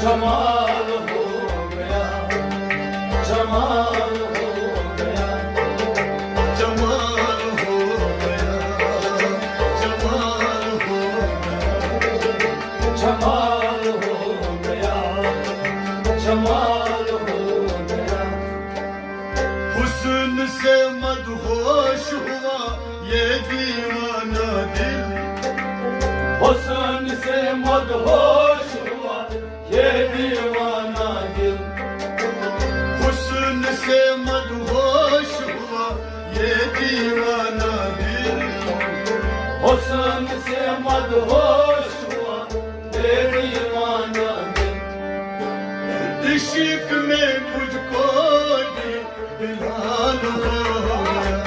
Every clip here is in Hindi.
जमाल हो गया, जमाल हो गया, जमाल हो गया, जमाल हो गया, जमाल हो गया, जमाल हो गया। हुस्न से मदहोश हुआ ये दीवाना दिल, हुस्न से मदहोश हुआ ये दीवाना दिल, हुस्न से मदहोश हुआ ये दीवाना दिल, हुस्न से मदहोश हुआ ये दीवाना दिल। इश्क में मुझको भी बिलाल हो गया,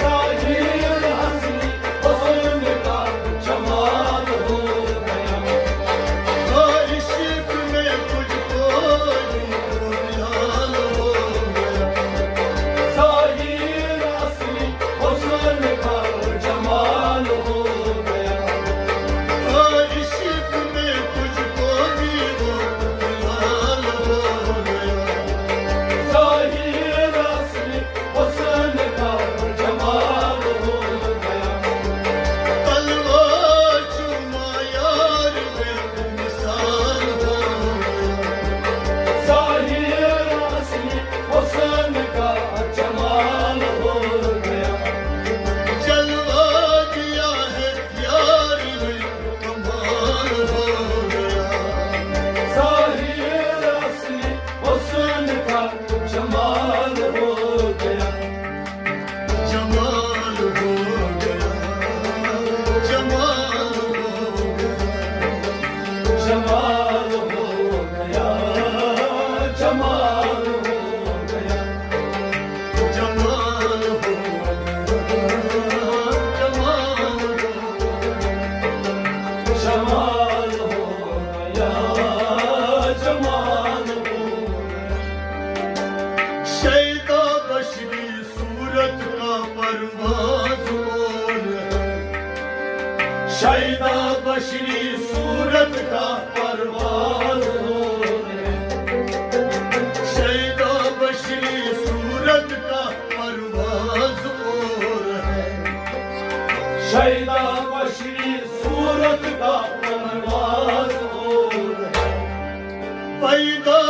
साहिर हंसी हुस्न का जमाल हो गया, इश्क में मुझको भी बिलाल हो गया, साहिर हंसी हुस्न का जमाल हो गया, इश्क में मुझको भी बिलाल हो गया, साहिर हंसी हुस्न का जमाल हो गया, तलवा चुमा यार में मिसाल हो गया, साहिर हंसी हुस्न का जमाल हो गया, जलवा दिया है यार में कमाल हो गया, साहिर हंसी हुस्न का जमाल हो गया, जमाल हो गया, जमाल हो गया, जमाल हो गया, जमाल हो गया, जमाल हो गया, जमाल जमाल हो गया, जमाल हो गया। शैदा बशरी सूरत का परवाज़ और है, शैदा बशरी सूरत का परवाज़ हो रे, शैदा बशरी सूरत का परवाज़ और है, शैदा बशरी सूरत का परवाज़ हो रे, पैदा